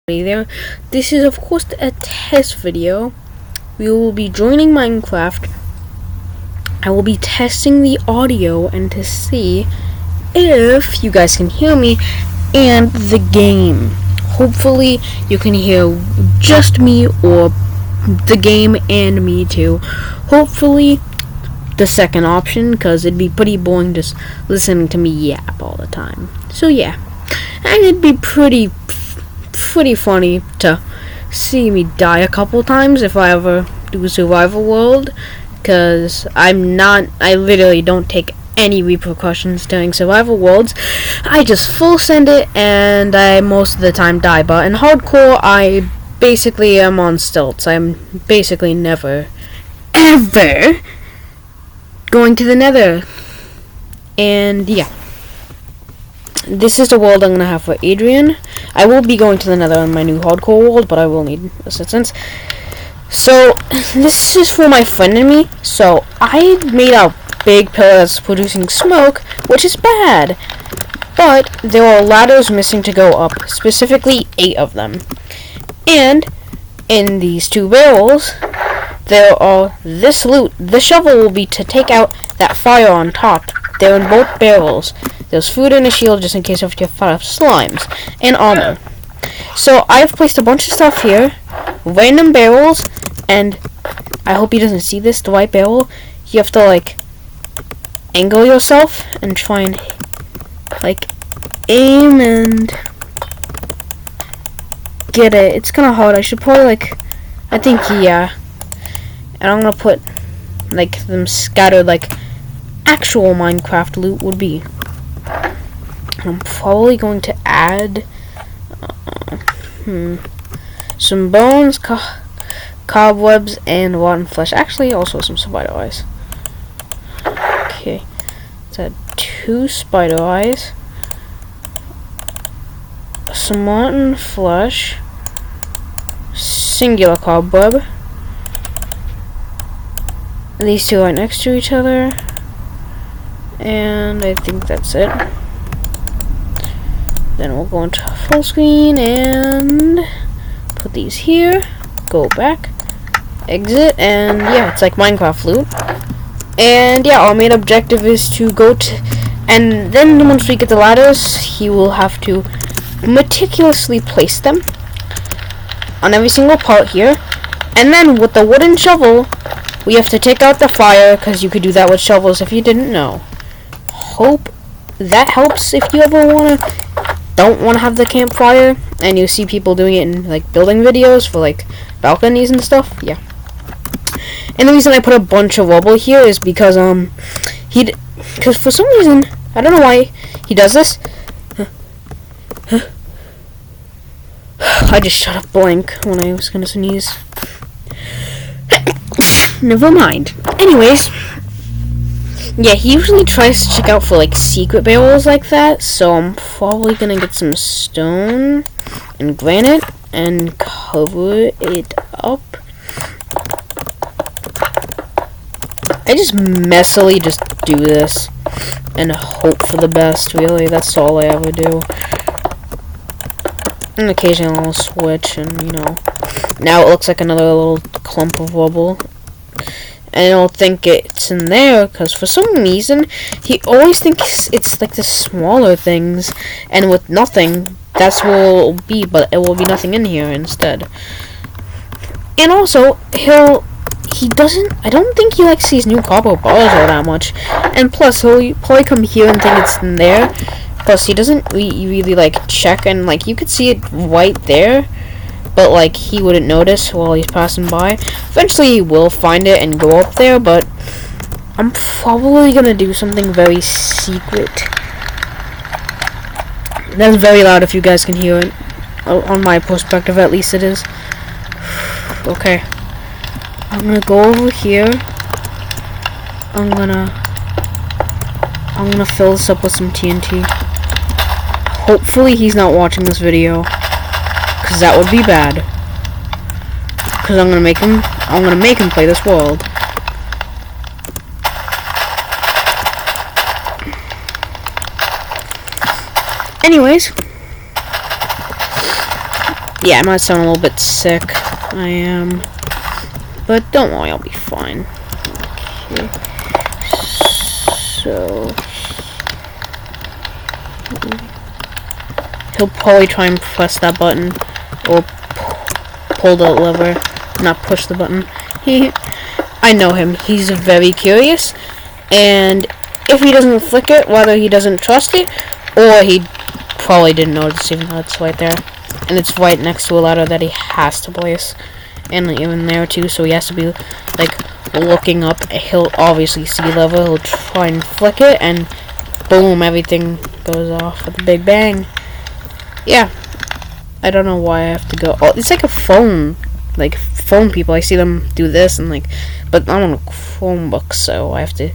Hey there. This is of course a test video. We will be joining Minecraft. I will be testing the audio and to see if you guys can hear me and the game. Hopefully you can hear just me or the game and me too. Hopefully the second option, because it'd be pretty boring just listening to me yap all the time. So yeah, and it'd be pretty funny to see me die a couple times if I ever do survival world, because I literally don't take any repercussions during survival worlds. I just full send it and I most of the time die, but in hardcore I basically am on stilts. I'm basically never ever going to the nether. And yeah, this is the world I'm gonna have for Adrian. I will be going to the nether in my new hardcore world, but I will need assistance. So this is for my friend and me. So I made a big pillar that's producing smoke, which is bad, but there are ladders missing to go up, specifically 8 of them. And in these 2 barrels there are this loot. The shovel will be to take out that fire on top. They're in both barrels. There's food and a shield just in case if you fight off slimes, and armor. So I've placed a bunch of stuff here, random barrels, and I hope he doesn't see this, the white barrel. You have to like angle yourself and try and like aim and get it. It's kind of hard. I should probably I think yeah. And I'm gonna put like them scattered like actual Minecraft loot would be. I'm probably going to add some bones, cobwebs, and rotten flesh. Actually, also some spider eyes. Okay, let's add 2 spider eyes, some rotten flesh, singular cobweb. These 2 are next to each other, and I think that's it. Then we'll go into full screen and put these here, go back, exit, and yeah, it's like Minecraft loot. And yeah, our main objective is to go to, and then once we get the ladders, he will have to meticulously place them on every single part here. And then with the wooden shovel, we have to take out the fire, because you could do that with shovels if you didn't know. Hope that helps if you ever don't want to have the campfire and you see people doing it in like building videos for like balconies and stuff. Yeah. And the reason I put a bunch of rubble here is because because for some reason I don't know why he does this. I just shut up blank when I was gonna sneeze. Never mind. Anyways, yeah, he usually tries to check out for like secret barrels like that, so I'm probably gonna get some stone and granite and cover it up. I just messily just do this and hope for the best, really. That's all I ever do. And occasionally I'll switch and, you know, now it looks like another little clump of rubble. And I don't think it's in there, because for some reason, he always thinks it's like the smaller things, and with nothing, that's what it will be, but it will be nothing in here instead. And also, I don't think he likes these new copper bars all that much, and plus, he'll probably come here and think it's in there, plus he doesn't really like check, and like, you could see it right there, but like he wouldn't notice while he's passing by. Eventually he will find it and go up there, but I'm probably gonna do something very secret. That's very loud if you guys can hear it. On my perspective, at least it is. Okay. I'm gonna go over here. I'm gonna fill this up with some TNT. Hopefully he's not watching this video, because that would be bad. Because I'm gonna make him play this world. Anyways, Yeah, I might sound a little bit sick. I am. But don't worry, I'll be fine. Okay. So he'll probably try and press that button or pull the lever, not push the button. I know him. He's very curious, and if he doesn't flick it, whether he doesn't trust it or he probably didn't notice, even though it's right there, and it's right next to a ladder that he has to place, and even there too, so he has to be like looking up. He'll obviously see lever, he'll try and flick it, and boom, everything goes off with a big bang. Yeah, I don't know why I have to go. Oh, it's like a phone, like phone people. I see them do this and like, but I'm on a Chromebook, so I have to